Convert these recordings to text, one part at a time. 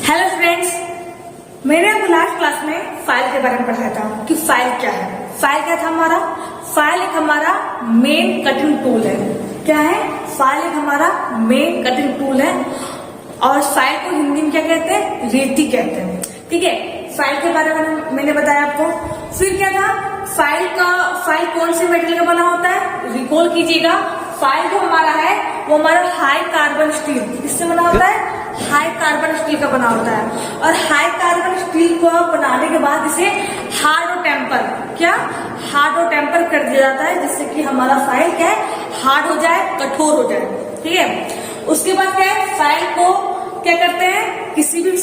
Hello friends, मैंने आपको last class में फाइल के बारे में पढ़ाया था कि फाइल क्या है। फाइल क्या था हमारा? फाइल एक हमारा मेन कटिंग टूल है। क्या है? फाइल एक हमारा मेन कटिंग टूल है और फाइल को हिंदी में क्या कहते हैं? रेती कहते हैं। ठीक है, फाइल के बारे में मैंने बताया आपको। फिर क्या था? फाइल कौन से मेटेरियल का बना होता है? रिकॉल कीजिएगा, फाइल जो हमारा है वो हमारा हाई कार्बन स्टील, किससे बना होता है? हाई कार्बन स्टील का बना होता है। और हाई कार्बन स्टील को बनाने के बाद इसे हार्ड टेम्पर कर दिया जाता है, जिससे कि हमारा फाइल क्या है? हार्ड हो जाए, कठोर हो जाए। ठीक है, उसके बाद क्या है? फाइल को क्या करते हैं? किसी भी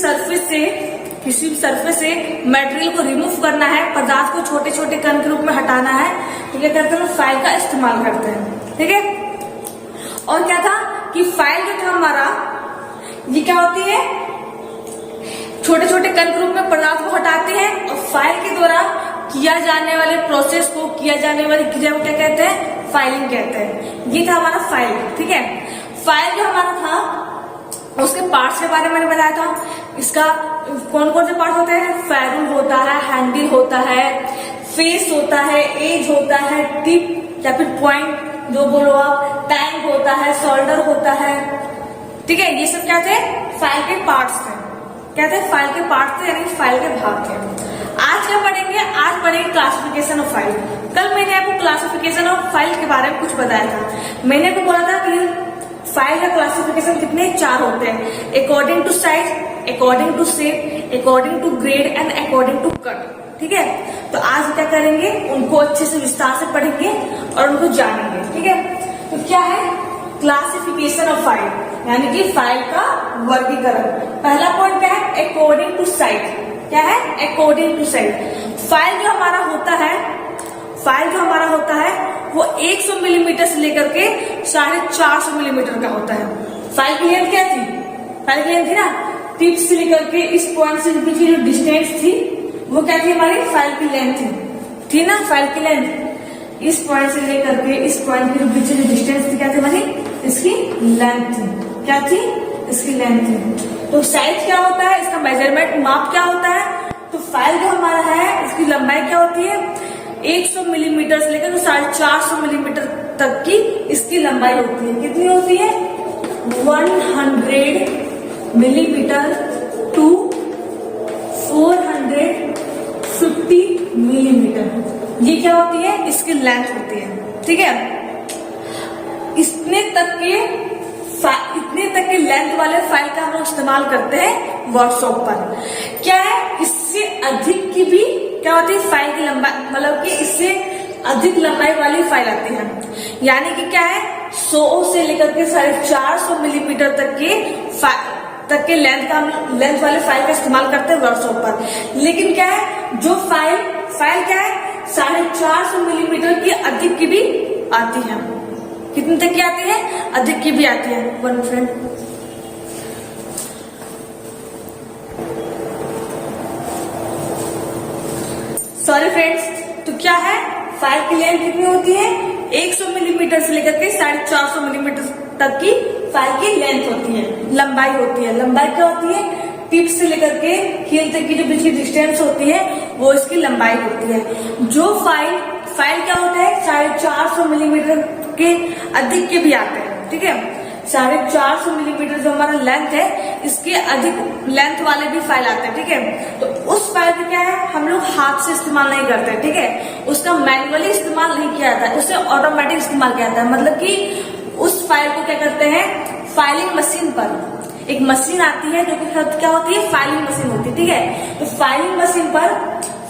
सरफेस से मटेरियल को रिमूव करना है, पदार्थ को छोटे छोटे कण के रूप में हटाना है, तो क्या करते हैं? फाइल का इस्तेमाल करते हैं। ठीक है, और क्या था कि फाइल जो था हमारा, ये क्या होती है? छोटे छोटे कण के रूप में पदार्थ को हटाती है और फाइल के द्वारा किया जाने वाले प्रोसेस को, किया जाने वाली क्रिया को क्या कहते हैं? फाइलिंग कहते हैं। ये था हमारा फाइल। ठीक है, फाइल जो हमारा था उसके पार्ट्स के बारे में मैंने बताया था। इसका कौन कौन से पार्ट होते हैं? फेरुल होता है, हैंडल होता है, फेस होता है, एज होता है, टिप या फिर पॉइंट जो बोलो आप, टैंक होता है, शोल्डर होता है। ठीक है, ये सब क्या थे? फाइल के पार्ट्स थे। क्या थे? फाइल के पार्ट्स थे, यानी फाइल के भाग थे। आज क्या पढ़ेंगे? आज पढ़ेंगे क्लासिफिकेशन ऑफ फाइल। कल मैंने आपको क्लासिफिकेशन ऑफ फाइल के बारे में कुछ बताया था। मैंने आपको बोला था कि फाइल का क्लासिफिकेशन कितने? 4 होते हैं। According to size, according to shape, according to grade and according to cut. ठीक है, तो आज क्या करेंगे? उनको अच्छे से विस्तार से पढ़ेंगे और उनको जानेंगे। ठीक है, तो क्या है क्लासिफिकेशन ऑफ फाइल, यानी कि फाइल का वर्गीकरण। पहला पॉइंट क्या है? According to size. क्या है? According to size. फाइल जो हमारा होता है वो 100 मिलीमीटर से लेकर के 450 मिलीमीटर का होता है। फाइल की लेंथ क्या थी? फाइल की लेंथ थी ना, टिप से लेकर के इस पॉइंट से बीच की जो डिस्टेंस थी वो क्या थी? हमारी फाइल की लेंथ थी ना। फाइल की लेंथ इस पॉइंट से लेकर के इस पॉइंट के बीच जो डिस्टेंस थी क्या थी हमारी? इसकी लेंथ थी। क्या थी? इसकी लेंथ थी। तो साइज क्या होता है? इसका मेजरमेंट, माप क्या होता है? तो फाइल जो हमारा है उसकी लंबाई क्या होती है? 100 मिलीमीटर से लेकर 450 मिलीमीटर तक की इसकी लंबाई होती है। कितनी होती है? 100 मिलीमीटर टू 450 मिलीमीटर। ये क्या होती है? इसकी लेंथ होती है। ठीक है, इतने तक के लेंथ वाले फाइल का हम लोग इस्तेमाल करते हैं वर्कशॉप पर। क्या है? इससे अधिक की भी क्या होती है? फाइल की लंबाई, मतलब कि इससे अधिक लंबाई वाली फाइल आती है। यानी कि क्या है? 100 से लेकर के 450 मिलीमीटर तक के लेंथ वाले फाइल का इस्तेमाल करते हैं वर्कशॉप पर। लेकिन क्या है? जो फाइल क्या है? 450 मिलीमीटर की अधिक की भी आती है। कितने तक की आती है? अधिक की भी आती है। वन फ्रेंड, सॉरी फ्रेंड्स, तो क्या है? फाइल की लेंथ कितनी होती है? 100 मिलीमीटर से लेकर के 450 मिलीमीटर तक की फाइल की लेंथ होती है, लंबाई होती है। लंबाई क्या होती है? टिप से लेकर के हील तक की जो बीच की डिस्टेंस होती है वो इसकी लंबाई होती है। जो फाइल क्या होता है? 450 मिलीमीटर के अधिक के भी आते हैं। ठीक है, 450 मिलीमीटर जो हमारा लेंथ है, इसके अधिक लेंथ वाले भी फाइल आते हैं। ठीक है, तो उस फाइल का क्या है? हम लोग हाथ से इस्तेमाल नहीं करते। ठीक है, उसका मैनुअली इस्तेमाल नहीं किया जाता है, उसे ऑटोमेटिक इस्तेमाल किया जाता है। मतलब कि उस फाइल को क्या करते हैं? फाइलिंग मशीन पर एक मशीन आती है जो कि क्या होती है? फाइलिंग मशीन होती है। ठीक है, तो फाइलिंग मशीन पर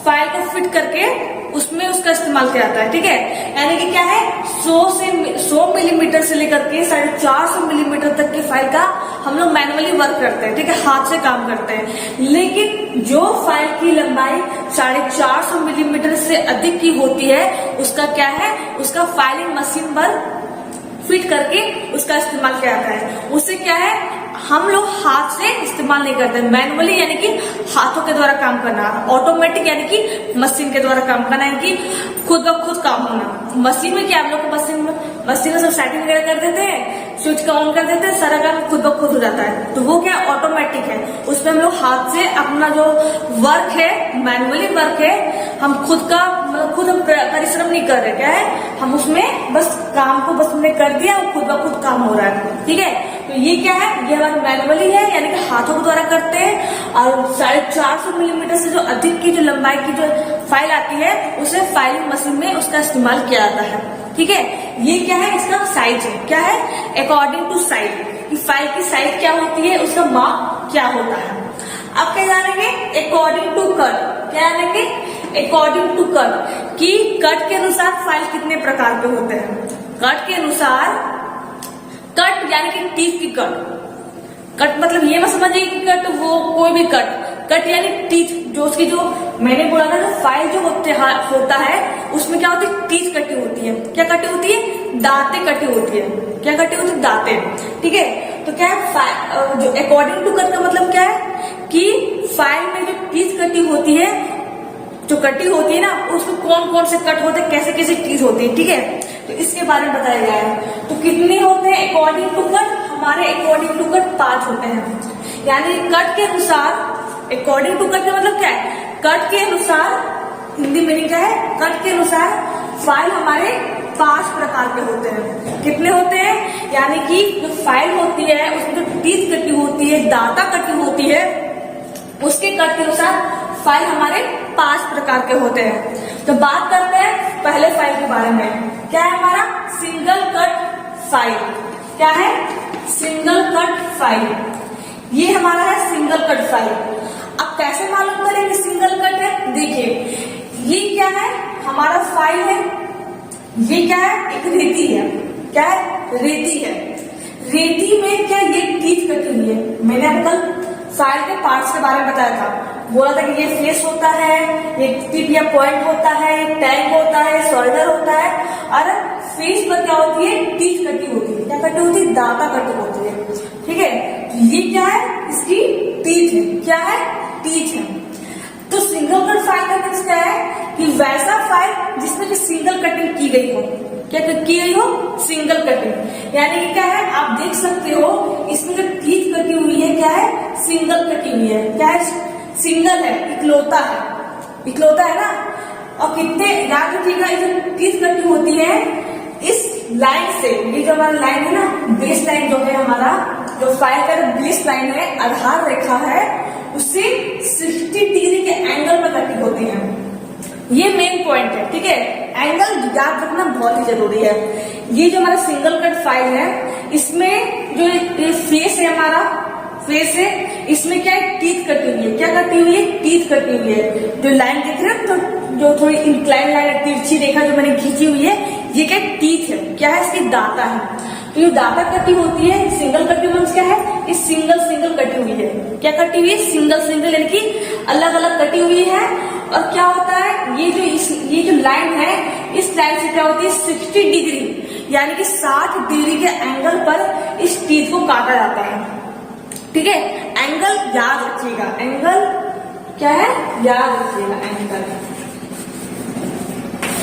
फाइल को फिट करके उसमें उसका इस्तेमाल किया जाता है। ठीक है, यानी कि क्या है? 100 मिलीमीटर से लेकर के 450 मिलीमीटर तक की फाइल का हम लोग मैनुअली वर्क करते हैं। ठीक है, हाथ से काम करते हैं। लेकिन जो फाइल की लंबाई 450 मिलीमीटर से अधिक की होती है, उसका क्या है? उसका फाइलिंग मशीन पर फिट करके उसका इस्तेमाल किया जाता है। उससे क्या है? हम लोग हाथ से इस्तेमाल नहीं करते, मैनुअली यानी कि हाथों के द्वारा काम करना, ऑटोमेटिक यानी कि मशीन के द्वारा काम करना है कि खुद ब खुद काम होना। मशीन में क्या हम लोग मशीन में सब सेटिंग वगैरह कर देते हैं, स्विच का ऑन कर देते हैं, सारा काम खुद ब खुद हो जाता है। तो वो क्या ऑटोमेटिक ऑटोमेटिक है, उसमें हम लोग हाथ से अपना जो वर्क है, मैनुअली वर्क है, हम खुद हम परिश्रम नहीं कर रहे, क्या है, हम उसमें बस काम को बस हमने कर दिया, खुद ब खुद काम हो रहा है। ठीक है, तो ये क्या है, ये हमारा मैनुअली है, यानी कि हाथों के द्वारा करते हैं। और 450 मिलीमीटर से जो अधिक की जो लंबाई की जो फाइल आती है, उसे फाइलिंग मशीन में उसका इस्तेमाल किया जाता है। ठीक है, ये क्या है, इसका साइज है, क्या है, अकॉर्डिंग टू साइज, फाइल की साइज क्या होती है, उसका माप क्या होता है। अब क्या जानेंगे, अकॉर्डिंग टू कट, क्या जानेंगे, अकॉर्डिंग टू कट, कि कट के अनुसार फाइल कितने प्रकार के होते हैं। कट के अनुसार, कट यानी कि टीथ की कट मतलब ये मत समझिए कि कट वो कोई भी कट यानी टीथ, जो उसकी जो मैंने बोला था, जो फाइल जो होता है उसमें क्या होती है, टीथ कटी होती है। क्या कटी होती है, दांतें कटी होती है। क्या कटी होती है, दांतें। ठीक है, तो क्या है, जो अकॉर्डिंग टू कट का मतलब क्या है कि फाइल में जो टीथ कटी होती है, जो कटी होती है ना, उसमें कौन कौन से कट होते हैं, कैसे कैसे टीथ होती है। ठीक है, तो इसके बारे में बताया गया है। तो कितने होते हैं अकॉर्डिंग टू कट, हमारे अकॉर्डिंग टू कट 5 होते हैं। यानी कट के अनुसार, अकॉर्डिंग टू कट का मतलब क्या है, कट के अनुसार, हिंदी मीनिंग क्या है, कट के अनुसार फाइल हमारे 5 प्रकार के होते हैं। कितने होते हैं, यानी कि जो फाइल होती है उसमें जो टीथ कटी होती है, दांता कटी होती है, उसके कट के अनुसार फाइल हमारे 5 प्रकार के होते हैं। तो बात करते हैं पहले फाइल के बारे में। क्या है हमारा, सिंगल कट फाइल। क्या है, सिंगल कट फाइल, ये हमारा है सिंगल कट फाइल। अब कैसे मालूम करेंगे सिंगल कट है, देखिए ये क्या है, हमारा फाइल है, ये क्या है, एक रेती है। क्या है, रेती है। रेती में क्या ये टीथ कटी हुई है। मैंने आपको कल फाइल के पार्ट्स के बारे में बताया था, बोला था कि ये फेस होता है, ये टिप या पॉइंट होता है, ये टैग होता है, शोल्डर होता है, और फेस पर क्या होती है, टीथ कटी होती है। क्या कटी होती है, दांता कटी होती है। ठीक है, ये क्या है, इसकी टीथ है। क्या है, टीथ है। तो सिंगल कट फाइल का मीन्स क्या है कि वैसा फाइल जिसमें कि सिंगल कटिंग की गई हो। क्या की गई हो, सिंगल कटिंग, यानी कि क्या है, आप देख सकते हो इसमें जो टीथ कटी हुई है, क्या है, सिंगल कटी हुई है। क्या है, सिंगल है, इकलौता है, इकलौता है ना। और कितने याद रखिएगा, ये जो टीथ कटी होती है, इस लाइन से, ये जो हमारा लाइन है ना, बेस लाइन जो है हमारा, जो फाइल का बेस लाइन है, आधार रेखा है, उससे 60 डिग्री के एंगल पर कटी होती है। ये मेन पॉइंट है। ठीक है, एंगल याद रखना बहुत ही जरूरी है। ये जो हमारा सिंगल कट फाइल है, इसमें जो ये फेस है, हमारा फेस है, इसमें क्या है, टीथ कटी हुई है। क्या कटी हुई है, टीथ कटी हुई है। जो लाइन दिख रहा है, तो जो थोड़ी इंक्लाइन लाइन, तिरछी रेखा जो मैंने खींची हुई है, ये क्या टीथ है। क्या है, इसकी दांता है। तो ये दांता कटी होती है, सिंगल कटी मीन्स क्या है, ये सिंगल सिंगल कटी हुई है। क्या कटी हुई है, सिंगल सिंगल, यानी कि अलग अलग कटी हुई है। और क्या होता है, ये जो लाइन है, इस लाइन से क्या होती है, 60 डिग्री, यानी कि 60 डिग्री के एंगल पर इस टीथ को काटा जाता है। ठीक है, एंगल याद रखिएगा, एंगल क्या है, याद रखिएगा एंगल।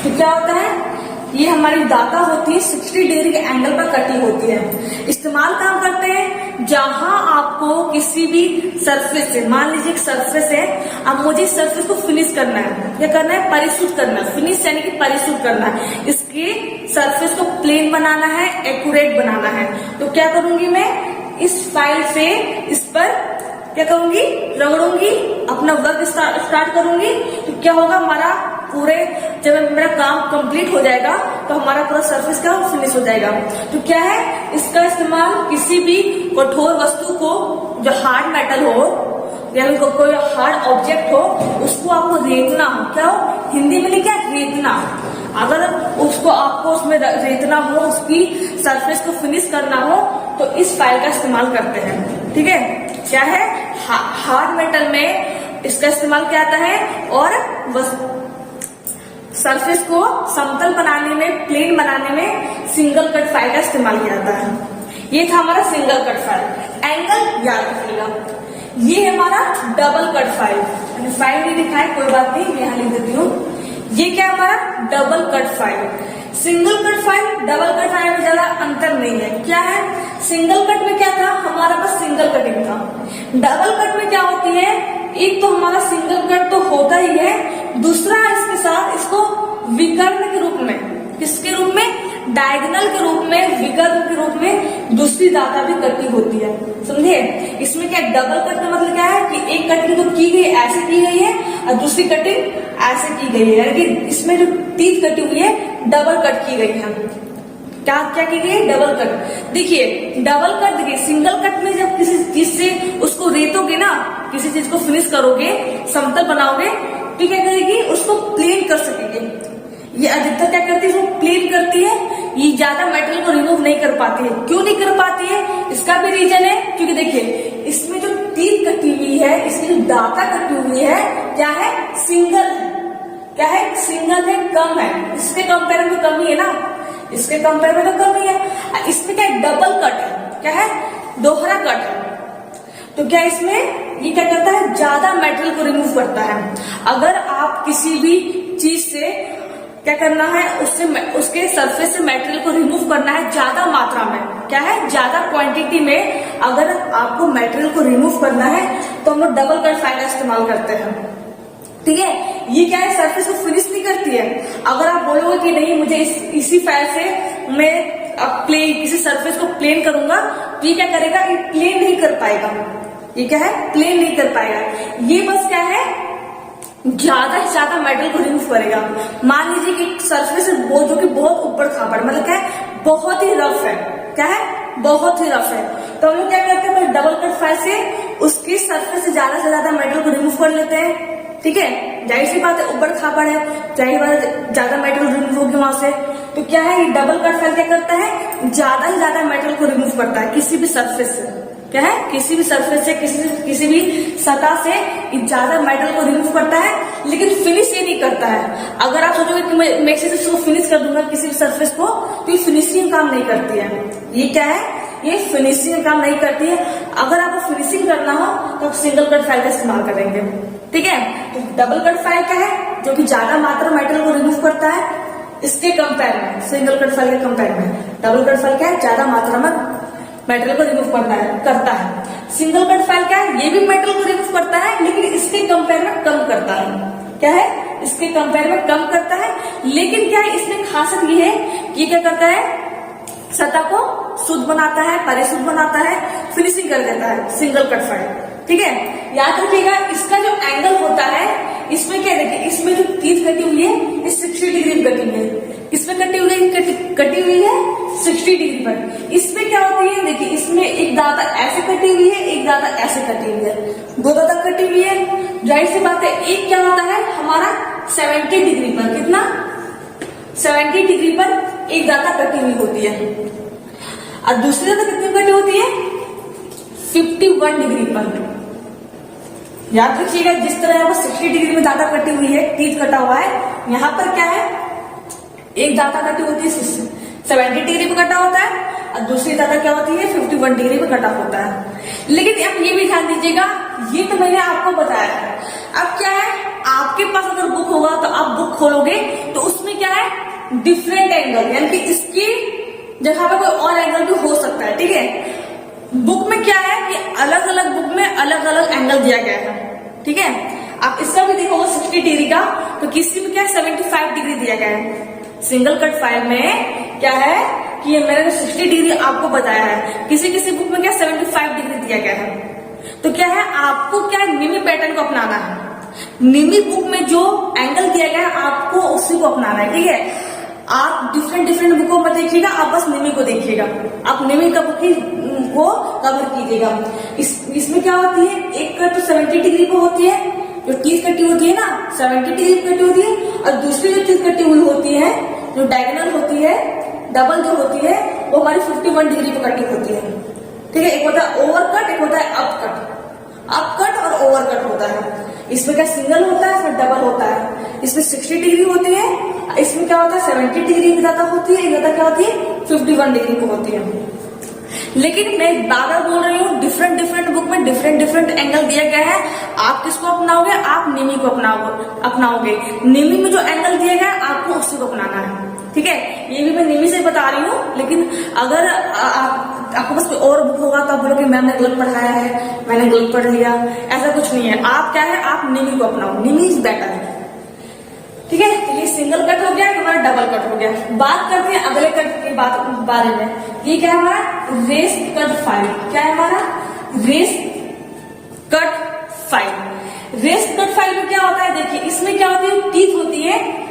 तो क्या होता है, ये हमारी दांता होती है, 60 डिग्री के एंगल पर कटी होती है। इस्तेमाल काम करते हैं जहां आपको किसी भी सरफेस से, मान लीजिए एक सरफेस है, अब मुझे इस सरफेस को फिनिश करना है। क्या करना है, परिशुद्ध करना है। फिनिश यानी कि परिशुद्ध करना है, इसके सरफेस को प्लेन बनाना है, एक्यूरेट बनाना है। तो क्या करूंगी मैं, इस फाइल से इस पर क्या करूंगी, रगड़ूंगी, अपना वर्क स्टार्ट करूंगी। तो क्या होगा, हमारा पूरे, जब मेरा काम कंप्लीट हो जाएगा तो हमारा पूरा सरफेस का फिनिश हो जाएगा। तो क्या है, इसका इस्तेमाल किसी भी कठोर वस्तु को, जो हार्ड मेटल हो, यानी कोई हार्ड ऑब्जेक्ट हो, उसको आपको रेतना हो। क्या हो, हिंदी में क्या, रेतना। अगर उसको आपको उसमें रेतना हो, उसकी सरफेस को फिनिश करना हो, तो इस फाइल का इस्तेमाल करते हैं। ठीक है, क्या है, हार्ड मेटल में इसका इस्तेमाल किया जाता है, और सरफेस को समतल बनाने में, प्लेन बनाने में सिंगल कट फाइल का इस्तेमाल किया जाता है। ये था हमारा सिंगल कट फाइल। एंगल याद रखिएगा। ये है हमारा डबल कट फाइल, फाइल नहीं लिखा है, कोई बात नहीं, मैं यहां लिख देती हूँ। ये क्या हमारा double cut file. Single cut file, double cut file में ज्यादा अंतर नहीं है। क्या है, सिंगल कट में क्या था, हमारा पास सिंगल कटिंग था, डबल कट में क्या होती है, एक तो हमारा सिंगल कट तो होता ही है, दूसरा इसके साथ इसको विकर्ण के रूप में, किसके रूप में, डायगोनल के रूप में, विकर्ण के रूप में दूसरी दाता भी कटी होती है। समझे? इसमें क्या डबल कट का मतलब क्या है कि एक कटिंग तो की गई ऐसे की गई है और दूसरी कटिंग ऐसे की गई है, यानी कि इसमें जो टीथ कटी हुई है डबल कट की गई है। क्या क्या की गई, डबल कट। देखिए डबल कट, देखिए सिंगल कट में जब किसी चीज से उसको रेतोगे ना, किसी चीज को फिनिश करोगे, समतल बनाओगे, तो क्या करेगी, उसको प्लेन कर सकेंगे। ये अधिकतर क्या करती है, वो प्लेन करती है, ये ज्यादा मेटेरियल को रिमूव नहीं कर पाती है। क्यों नहीं कर पाती है, इसका भी रीजन है, क्योंकि देखिए इसमें जो टीथ कटी हुई है, इसकी जो दाता कटी हुई है, क्या है, सिंगल है। क्या है, सिंगल है, कम है। इसके कंपेयर में कम ही है ना, इसके कंपेयर में तो कम ही है। इसमें क्या है, डबल कट है, क्या है, दोहरा कट है। तो क्या इसमें ये क्या करता है, ज्यादा मेटेरियल को रिमूव करता है। अगर आप किसी भी चीज से क्या करना है, उससे उसके सरफेस से मटेरियल को रिमूव करना है ज्यादा मात्रा में, क्या है, ज्यादा क्वांटिटी में अगर आपको मटेरियल को रिमूव करना है तो हम लोग डबल कट फाइल का इस्तेमाल करते हैं। ठीक है, ये क्या है, सरफेस को फिनिश नहीं करती है। अगर आप बोलोगे कि नहीं मुझे इसी फाइल से मैं किसी सरफेस को प्लेन करूंगा, तो ये क्या करेगा, ये प्लेन नहीं कर पाएगा। ये क्या है, प्लेन नहीं कर पाएगा। ये बस क्या है, ज्यादा से ज्यादा मेटल को रिमूव करेगा। मान लीजिए कि सरफेस वो जो कि बहुत ऊपर खापड़, मतलब क्या है, बहुत ही रफ है, क्या है, बहुत ही रफ है, तो हम लोग क्या करते हैं, डबल कट फाइल से उसकी सरफेस से ज्यादा मेटल को रिमूव कर लेते हैं। ठीक है, जाहिर सी बात है, ऊपर खापड़ है, जाहिर बात है ज्यादा मेटल रिमूव होगी वहां से। तो क्या है, ये डबल कट फाइल क्या करता है, ज्यादा से ज्यादा मेटल को रिमूव करता है किसी भी सरफेस से। क्या है, किसी भी सरफेस से, किसी भी सतह से ज्यादा मेटल को रिमूव करता है, लेकिन फिनिश ये नहीं करता है। अगर आप सोचोगे कि मैं इसको फिनिश कर दूंगा किसी भी सरफेस को, तो ये फिनिशिंग काम नहीं करती है। ये क्या है, ये फिनिशिंग काम नहीं करती है। अगर आपको फिनिशिंग करना हो तो आप सिंगल कट फाइल का इस्तेमाल करेंगे। ठीक है, तो डबल कट फाइल क्या है, जो कि ज्यादा मात्रा मेटल को रिमूव करता है, इसके कंपेयर में, सिंगल कट फाइल के कंपेयर में डबल कट फाइल क्या है, ज्यादा मात्रा में मेटल को रिमूव करता है। सिंगल कट फाइल क्या है, ये भी मेटल को रिमूव करता है, लेकिन इसके कंपेयर में कम करता है। क्या है, इसके कंपेयर में कम करता है, लेकिन क्या है, इसमें खासियत ये है कि ये क्या करता है, सतह को शुद्ध बनाता है, परिशुद्ध बनाता है, फिनिशिंग कर देता है, सिंगल कट फाइल। ठीक है, याद रखिएगा, इसका जो एंगल होता है, इसमें क्या, देखिए इसमें जो टीथ कटी हुई है, ये 60 डिग्री कटिंग है। इसमें कटी हुई है 60 डिग्री पर। इसमें क्या होती है, देखिए इसमें एक दाता ऐसे कटी हुई है, एक दाता ऐसे कटी हुई है, दो दाता कटी हुई है। जाहिर सी बात है, एक क्या होता है हमारा 70 डिग्री पर, कितना, 70 डिग्री पर एक दाता कटी हुई होती है, और दूसरी दाता कितनी कटी होती है, 51 डिग्री पर। याद रखिएगा, जिस तरह यहाँ पर 60 डिग्री में दाता कटी हुई है, टीथ कटा हुआ है, यहाँ पर क्या है, एक दाता कटी होती है 70 डिग्री पे कटा होता है, और दूसरी दाता क्या होती है, 51 डिग्री पे कटा होता है। लेकिन अब ये भी ध्यान दीजिएगा, ये तो मैंने आपको बताया है। अब क्या है, आपके पास अगर बुक होगा तो आप बुक खोलोगे तो उसमें क्या है, डिफरेंट एंगल, यानी कि इसकी जगह पे कोई और एंगल भी हो सकता है। ठीक है, बुक में क्या है कि अलग अलग बुक में अलग अलग एंगल दिया गया है। ठीक है, आप इसका भी देखोगे 60 डिग्री का, तो किसी में क्या 75 डिग्री दिया गया है। सिंगल कट फाइल में क्या है कि ये मैंने 60 डिग्री आपको बताया है, किसी किसी बुक में क्या 75 डिग्री दिया गया है। तो क्या है, आपको क्या निमी पैटर्न को अपनाना है। निमी बुक में जो एंगल दिया गया है आपको उसी को अपनाना है। ठीक है, आप डिफरेंट बुकों में देखिएगा, आप बस निमी को देखिएगा, आप निमी का बुक को कवर कीजिएगा। इसमें क्या होती है, एक कट तो 70 डिग्री पे होती है, जो टीथ कटी होती है ना 70 डिग्री पे कटी होती है, और दूसरी जो टीथ कटी हुई होती है, जो डायगोनल होती है, डबल जो होती है, वो हमारी 51 डिग्री पे कटी होती है। ठीक है, एक होता है ओवर कट, एक होता है अप कट और ओवर कट होता है। इसमें क्या सिंगल होता है, इसमें डबल होता है। इसमें 60 डिग्री होती है, इसमें क्या होता है 70 डिग्री की दाता होती है, एक दाता क्या होती है 51 डिग्री की होती है। लेकिन मैं बार बार बोल रही हूँ, डिफरेंट बुक में डिफरेंट एंगल दिया गया है। आप किसको अपनाओगे, आप निमी को अपनाओगे। निमी में जो एंगल दिया गया है आपको उसी को अपनाना है। ठीक है, ये भी मैं निमी से बता रही हूँ, लेकिन अगर आपको बस कोई और बुक होगा तो आप बोलोगे मैम ने गलत पढ़ाया है, मैंने गलत पढ़ लिया, ऐसा कुछ नहीं है। आप क्या है, आप निमी को अपनाओ, निमी इज बेटर। ठीक है, तो ये सिंगल कट हो गया, हमारा डबल कट हो गया। बात करते हैं अगले कट के बारे में। ये क्या है हमारा रेस कट फाइल। क्या है हमारा race cut file. Race cut file में क्या होता है, देखिए इसमें क्या होती है, टीथ होती है।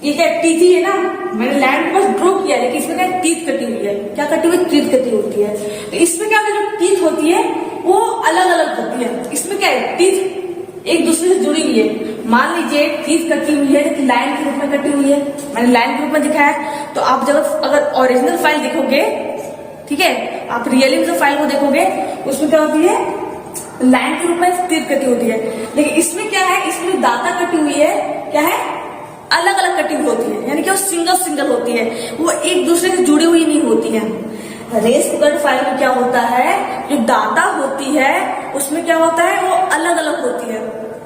ये क्या टीथ ही है ना, मैंने लाइन बस ड्रॉ किया, लेकिन इसमें क्या टीथ कटी हुई है। क्या कटी हुई, टीथ कटी होती है। तो इसमें क्या होता है, जो टीथ होती है वो अलग अलग होती है। इसमें क्या है, टीथ एक दूसरे से जुड़ी हुई है। मान लीजिए टीथ कटी हुई है, लेकिन लाइन के रूप में कटी हुई है, मैंने लाइन के रूप में दिखाया। तो आप जब अगर ओरिजिनल फाइल देखोगे, ठीक है, आप रियली में जो फाइल को देखोगे उसमें क्या होती है, लाइन के रूप में टीथ कटी होती है। लेकिन इसमें क्या है, इसमें जो दाता कटी हुई है, क्या है, अलग अलग कटी हुई होती है, यानी कि वो सिंगल सिंगल होती है, वो एक दूसरे से जुड़ी हुई नहीं होती है। रेस कट फाइल में क्या होता है, जो दाता होती है उसमें क्या होता है, वो अलग अलग होती है।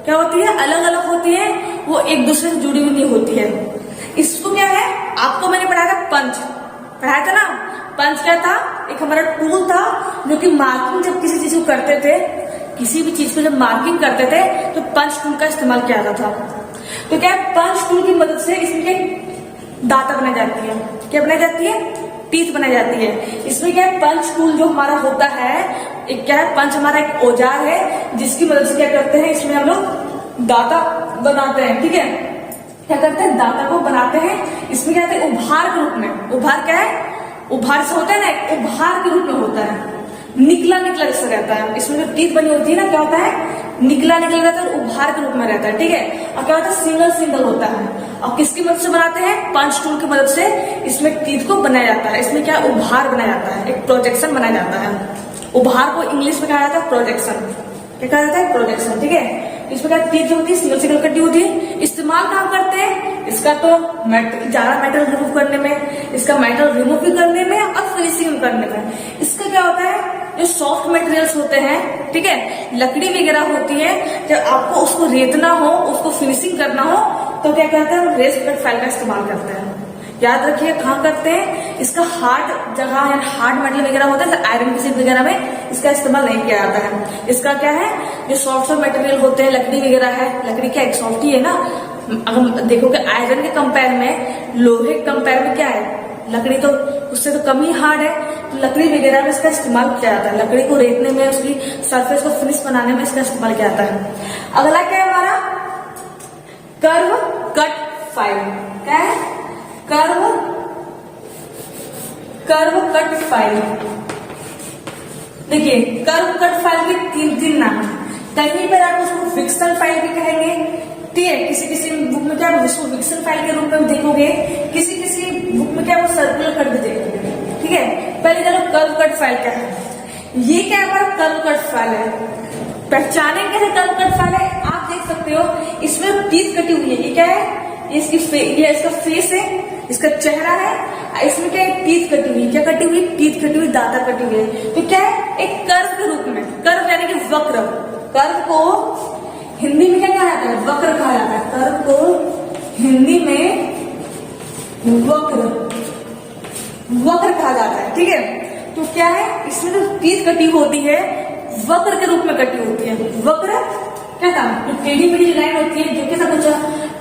क्या होती है, अलग अलग होती है, वो एक दूसरे से जुड़ी हुई नहीं होती है। इसको क्या है, आपको मैंने पढ़ाया था पंच, पढ़ाया था ना। पंच क्या था, एक हमारा टूल था जो कि मार्किंग जब किसी चीज को करते थे, किसी भी चीज को जब मार्किंग करते थे तो पंच टूल का इस्तेमाल किया जाता था। तो क्या है, पंच टूल की मदद से इसमें दाता बनाई जाती है। क्या बनाई जाती है, टीथ बनाई जाती है। इसमें क्या है, पंच टूल जो हमारा होता है, एक क्या है, पंच हमारा एक औजार है जिसकी मदद से क्या करते हैं, इसमें हम लोग दाता बनाते हैं। ठीक है, क्या करते हैं, दाता को बनाते हैं। इसमें क्या है, उभार के रूप में। उभार क्या है, उभार से होता है ना, उभार के रूप में होता है, निकला निकला जैसा रहता है। इसमें जो टीथ बनी होती है ना, क्या होता है, निकला निकला रहता है, उभार के रूप में रहता है। ठीक है, और क्या होता है, सिंगल सिंगल होता है। और किसकी मदद से बनाते हैं, पंच टूल की मदद से इसमें टीथ को बनाया जाता है। इसमें क्या उभार बनाया जाता है, एक प्रोजेक्शन बनाया जाता है। उभार को इंग्लिश में कहा जाता है प्रोजेक्शन। क्या कहा जाता है, प्रोजेक्शन। ठीक है, इसमें क्या टीथ जो होती है सिंगल सिंगल कटी होती है। इस्तेमाल काम करते हैं इसका, तो ज्यादा मेटल रिमूव करने में, इसका मेटल रिमूव भी करने में और फिनिशिंग करने में। इसका क्या होता है, जो सॉफ्ट मटेरियल्स होते हैं, ठीक है, लकड़ी वगैरह होती है, जब आपको उसको रेतना हो, उसको फिनिशिंग करना हो, तो क्या करते हैं, रेस कट फाइल का इस्तेमाल करते हैं। याद रखिए कहाँ करते हैं, इसका हार्ड जगह है, हार्ड मेटल वगैरह होता है, आयरन की शीट वगैरह में इसका इस्तेमाल नहीं किया जाता है। इसका क्या है, जो सॉफ्ट मटेरियल होते हैं, लकड़ी वगैरह है, लकड़ी क्या एक सॉफ्ट ही है ना। अगर देखोगे आयरन के कंपेयर में, लोहे के कंपेयर में क्या है, लकड़ी तो उससे तो कम ही हार्ड है। तो लकड़ी वगैरह में इसका इस्तेमाल किया जाता है, लकड़ी को रेतने में, उसकी सरफेस को फिनिश बनाने में इसका इस्तेमाल किया जाता है। अगला क्या है हमारा, कर्व कट फाइल। क्या है, कर्व कट फाइल। देखिए कर्व कट फाइल के तीन नाम है। कहीं पर आप उसको फिक्सल फाइल भी कहेंगे, ठीक है, किसी किसी बुक में क्या उसको फिक्सल फाइल के रूप में देखोगे, किसी किसी बुक में क्या वो सर्कुलर कट भी देखोगे। ठीक है, पहले चलो कर्व कट फाइल क्या है। ये क्या हमारा कर्व कट फाइल है, पहचाने कैसे कर्व कट फाइल है, आप देख सकते हो इसमें टीथ कटी हुई है। ये क्या है, ये इसका फेस है, इसका चेहरा है, इसमें क्या है, टीथ कटी हुई। क्या कटी हुई, टीथ कटी हुई, दांत कटी हुई है। तो क्या है, एक कर्व के रूप में, कर्व यानी कि वक्र। कर्व को हिंदी में क्या कहा जाता है, वक्र कहा जाता है। कर्व को हिंदी में वक्र कहा जाता है। ठीक है, तो क्या है, इसमें जो टीथ कटी होती है वक्र के रूप में कटी होती है। वक्र क्या था, जो टेढ़ी मेढ़ी लाइन होती है, जो कैसा कुछ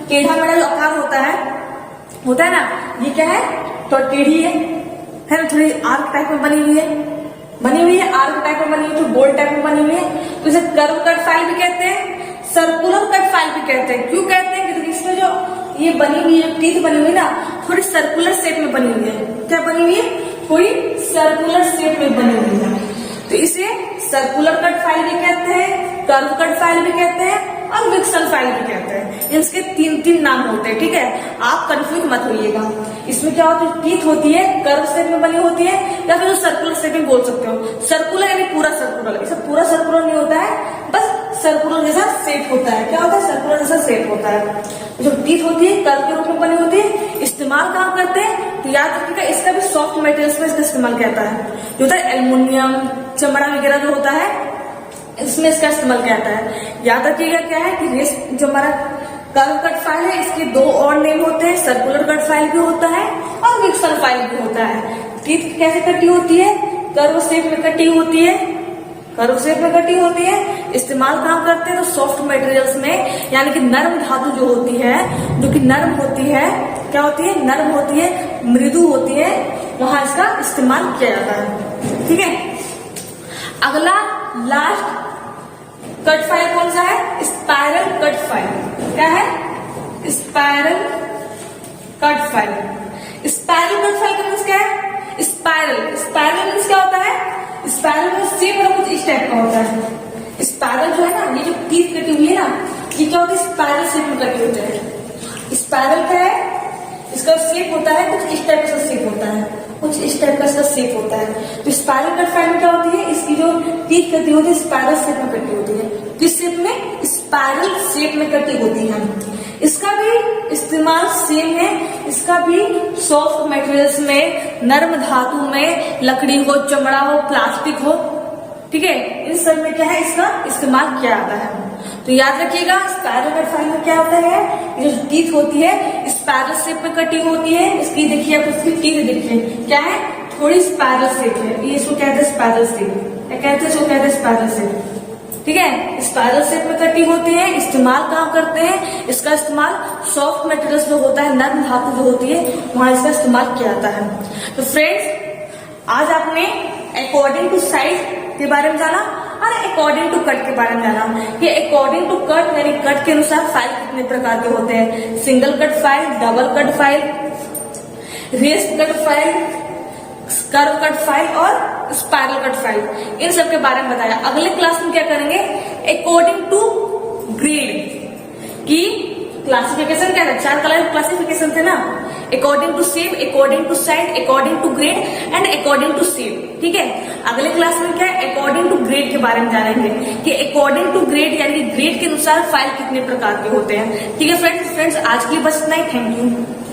टेढ़ा मेढ़ा जो आकार होता है ना, ये क्या है, तो टेढ़ी है ना, थोड़ी आर्क टाइप में बनी हुई है, आर्क टाइप में बनी हुई है, तो गोल टाइप में बनी हुई है। तो इसे कर्व कट फाइल भी कहते हैं, सर्कुलर कट फाइल भी कहते हैं। क्यों कहते हैं, क्योंकि इसमें जो ये बनी हुई है, टीथ बनी हुई ना, थोड़ी सर्कुलर शेप में बनी हुई है। क्या बनी हुई है, थोड़ी सर्कुलर शेप में बनी हुई है। तो इसे सर्कुलर कट फाइल भी कहते हैं, कर्व कट फाइल भी कहते हैं और विक्सल फाइल भी कहते हैं। इसके तीन नाम होते हैं। ठीक है, आप कंफ्यूज मत होइएगा। इसमें क्या होता है, टीथ होती है, कर्व शेप में बनी होती है, या फिर सर्कुलर शेप में बोल सकते हो। सर्कुलर यानी पूरा सर्कुलर, इसे पूरा सर्कुलर नहीं होता है, बस सर्कुलर जैसा शेप होता है। क्या होता है, सर्कुलर जैसा शेप होता है। जो टीथ होती है कर्व के रूप में बनी होती है। इस्तेमाल काम करते हैं, तो याद रखिएगा इसका भी सॉफ्ट मटेरियल्स में इसका इस्तेमाल किया जाता है। जो होता है एल्युमिनियम, चमड़ा वगैरह जो होता है, इसमें इसका इस्तेमाल किया जाता है। याद रखिएगा क्या है कि रेस जो हमारा कर्व कट फाइल है, इसके दो और नेम होते हैं, सर्कुलर कट फाइल भी होता है और विक्सन फाइल भी होता है। टीथ कैसे कटी होती है? कर्व शेप में कटी होती है, कर्व शेप में कटी होती है। इस्तेमाल कहाँ करते हैं? तो सॉफ्ट मटेरियल्स में, यानी कि नर्म धातु जो होती है, जो कि नर्म होती है, क्या होती है? नर्म होती है, मृदु होती है, वहां इसका इस्तेमाल किया जाता है। ठीक है, अगला लास्ट कट फाइल कौन सा है? Spiral cut file. क्या है? Spiral cut file. Spiral cut file का मीन्स क्या है? स्पाइरल, स्पाइरल मीन्स क्या होता है? स्पाइरल में शेप कुछ इस टाइप का होता है। स्पाइरल जो है ना, ये जो टीथ कटी हुई है ना, ये क्या होती है? स्पाइरल शेप में कटी होती है। स्पाइरल क्या है? इसका शेप होता है कुछ इस टाइप का शेप होता है, कुछ इस टाइप का इसका शेप होता है। तो स्पाइरल कट फाइल में क्या होती है? इसकी जो टीथ कटी होती है स्पाइरल शेप में कटी होती है। किस शेप में? स्पाइरल शेप में कटी होती है। इसका भी इस्तेमाल सेम है, इसका भी सॉफ्ट मटेरियल्स में, नर्म धातु में, लकड़ी हो, चमड़ा हो, प्लास्टिक हो, ठीक है, इन सब में क्या है? इसका इस्तेमाल किया जाता है। तो याद रखिएगा, स्पाइरल कट फाइल में क्या होता है? ये जो टीथ होती है स्पाइरल शेप में कटी होती है। इसकी देखिए, आप इसकी टीथ देखिए क्या है? थोड़ी स्पाइरल शेप है, ये इसको कहते हैं स्पाइरल शेप, क्या कहते हैं? इसको कहते हैं स्पाइरल शेप। ठीक है, स्पाइरल शेप में कटी होती है। इस्तेमाल कहाँ करते हैं? इसका इस्तेमाल सॉफ्ट मटेरियल्स जो होता है, नर्म धातु जो होती है, वहां इसका इस्तेमाल किया जाता है। तो फ्रेंड्स, आज आपने अकॉर्डिंग टू साइज के बारे में जाना और अकॉर्डिंग टू कट के बारे में जाना। ये अकॉर्डिंग टू कट यानी कट के अनुसार फाइल कितने प्रकार के होते हैं? Single cut file, double cut file, raised cut file, curve cut file और स्पाइरल कट फाइल, इन सब के बारे में बताया। अगले क्लास में क्या करेंगे? अकॉर्डिंग टू ग्रेड की क्लासिफिकेशन क्या है? 4 कलर क्लासिफिकेशन थे ना, according to shape, according to size, according to grade and according to shape. ठीक है, अगले क्लास में क्या है? अकॉर्डिंग टू ग्रेड के बारे में जानेंगे कि अकॉर्डिंग टू ग्रेड यानी ग्रेड के अनुसार फाइल कितने प्रकार के होते हैं। ठीक है फ्रेंड्स, आज के लिए बस इतना ही। Thank you.